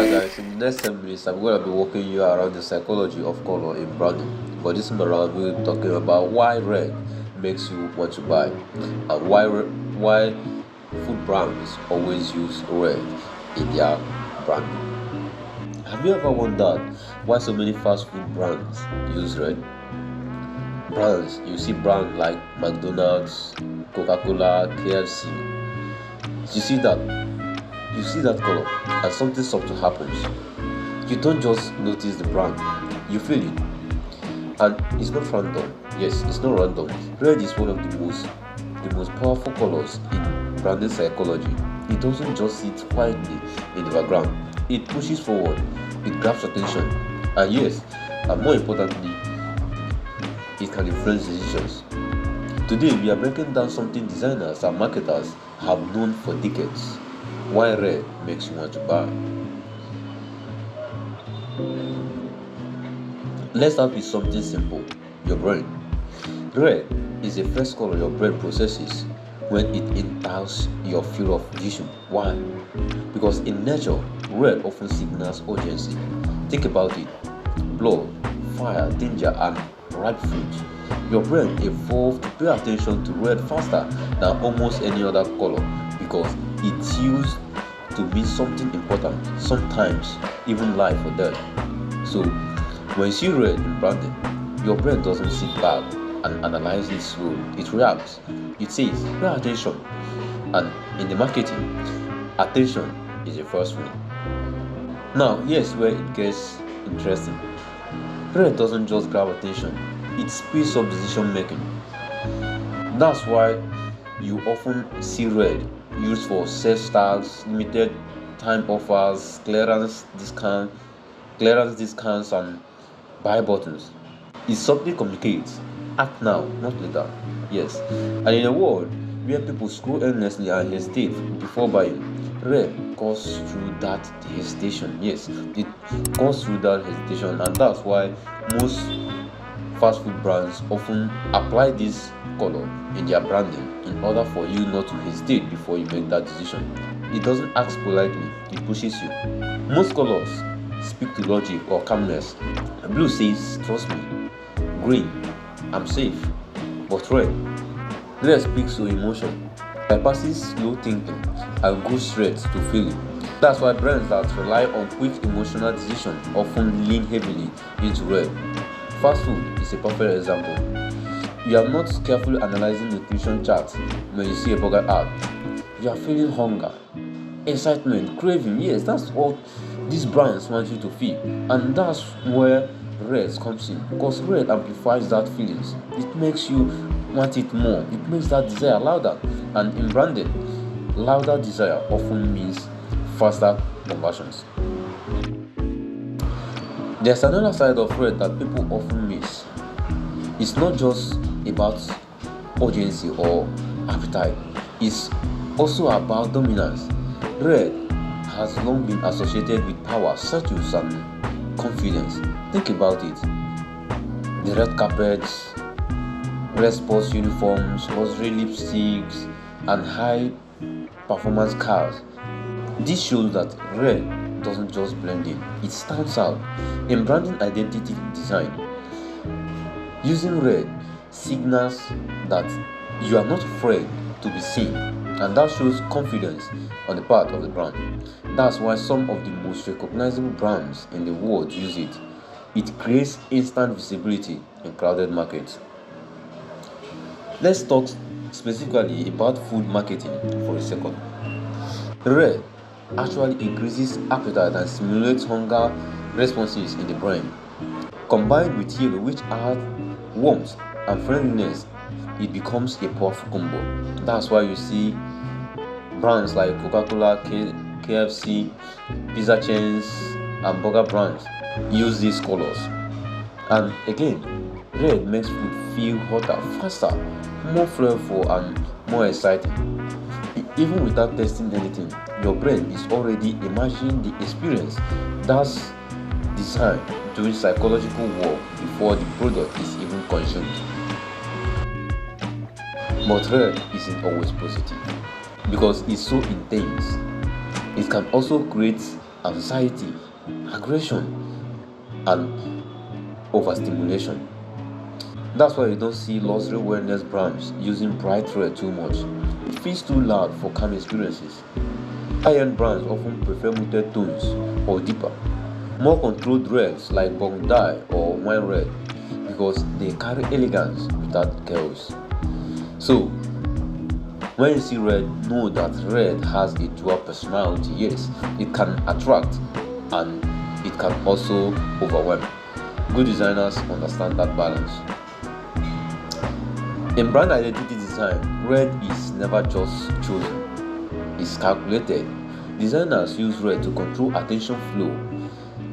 Alright guys, in the next 10 minutes I'm going to be walking you around the psychology of color in branding. But this time around we'll be talking about why red makes you want to buy and why food brands always use red in their branding. Have you ever wondered why so many fast food brands use red? Brands, you see brands like McDonald's, Coca-Cola, KFC. You see that color and something subtle happens. You don't just notice the brand, you feel it. And it's not random. Yes, it's not random. Red is one of the most powerful colors in branding psychology. It doesn't just sit quietly in the background. It pushes forward, it grabs attention, and yes, and more importantly, it can influence decisions. Today we are breaking down something designers and marketers have known for decades. Why red makes you want to buy. Let's start with something simple. Your brain. Red is the first color your brain processes when it enters your field of vision. Why? Because in nature, red often signals urgency. Think about it. Blood, fire, danger, and ripe fruit. Your brain evolved to pay attention to red faster than almost any other color because it's used to mean something important, sometimes even life or death. So, when you see red in branding, your brain doesn't sit back and analyze it slowly. It reacts. It says, pay attention. And in the marketing, attention is the first one. Now, here's where it gets interesting. Red doesn't just grab attention, it speeds up decision making. That's why you often see red used for sales tags, limited time offers, clearance discounts, and buy buttons. It subtly communicates, act now, not later. Yes, and in a world where people scroll endlessly and hesitate before buying, red goes through that hesitation. Yes, it goes through that hesitation, and that's why most fast food brands often apply this color in their branding in order for you not to hesitate before you make that decision. It doesn't ask politely, it pushes you. Most colors speak to logic or calmness. Blue says, trust me. Green, I'm safe. But red speaks to emotion, bypasses slow thinking, and goes straight to feeling. That's why brands that rely on quick emotional decision often lean heavily into red. Fast food is a perfect example. You are not carefully analyzing nutrition charts when you see a burger ad. You are feeling hunger, excitement, craving. Yes, that's what these brands want you to feel. And that's where red comes in. Because red amplifies that feelings. It makes you want it more. It makes that desire louder. And in branding, louder desire often means faster conversions. There's another side of red that people often miss. It's not just about urgency or appetite, it's also about dominance. Red has long been associated with power, status, and confidence. Think about it. The red carpets, red sports uniforms, luxury lipsticks, and high performance cars. This shows that red doesn't just blend in, it stands out. In branding identity design, using red signals that you are not afraid to be seen, and that shows confidence on the part of the brand. That's why some of the most recognizable brands in the world use it. It creates instant visibility in crowded markets. Let's talk specifically about food marketing for a second. Red actually increases appetite and stimulates hunger responses in the brain. Combined with yellow, which adds warmth and friendliness, it becomes a powerful combo. That's why you see brands like Coca-Cola, KFC, pizza chains, and burger brands use these colors. And again, red makes food feel hotter, faster, more flavorful, and more exciting. Even without testing anything, your brain is already imagining the experience. That's design doing psychological work before the product is even consumed. But red isn't always positive because it's so intense. It can also create anxiety, aggression, and overstimulation. That's why you don't see luxury wellness brands using bright red too much. It feels too loud for calm experiences. High-end brands often prefer muted tones or deeper, more controlled reds like Bondi or wine red because they carry elegance without chaos. So, when you see red, know that red has a dual personality. Yes, it can attract and it can also overwhelm. Good designers understand that balance. In brand identity design, red is never just chosen, it's calculated. Designers use red to control attention flow,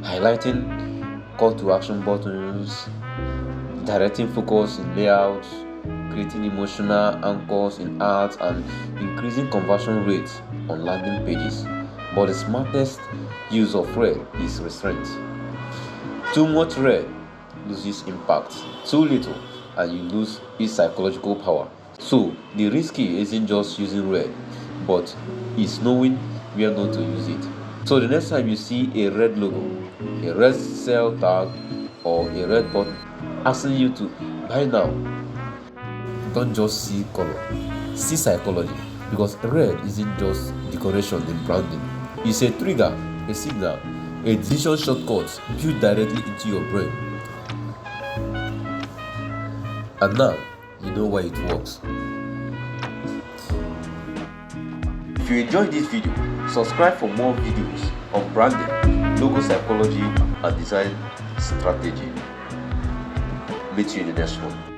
highlighting call to action buttons, directing focus in layouts, creating emotional anchors in art, and increasing conversion rates on landing pages. But the smartest use of red is restraint. Too much red loses impact, too little, and you lose its psychological power. So, the risky isn't just using red, but it's knowing where not to use it. So, the next time you see a red logo, a red sell tag, or a red button asking you to buy now, don't just see color, see psychology. Because red isn't just decoration in branding, it's a trigger, a signal, a decision shortcut built directly into your brain. And now you know why it works. If you enjoyed this video, subscribe for more videos on branding, logo psychology, and design strategy. Meet you in the next one.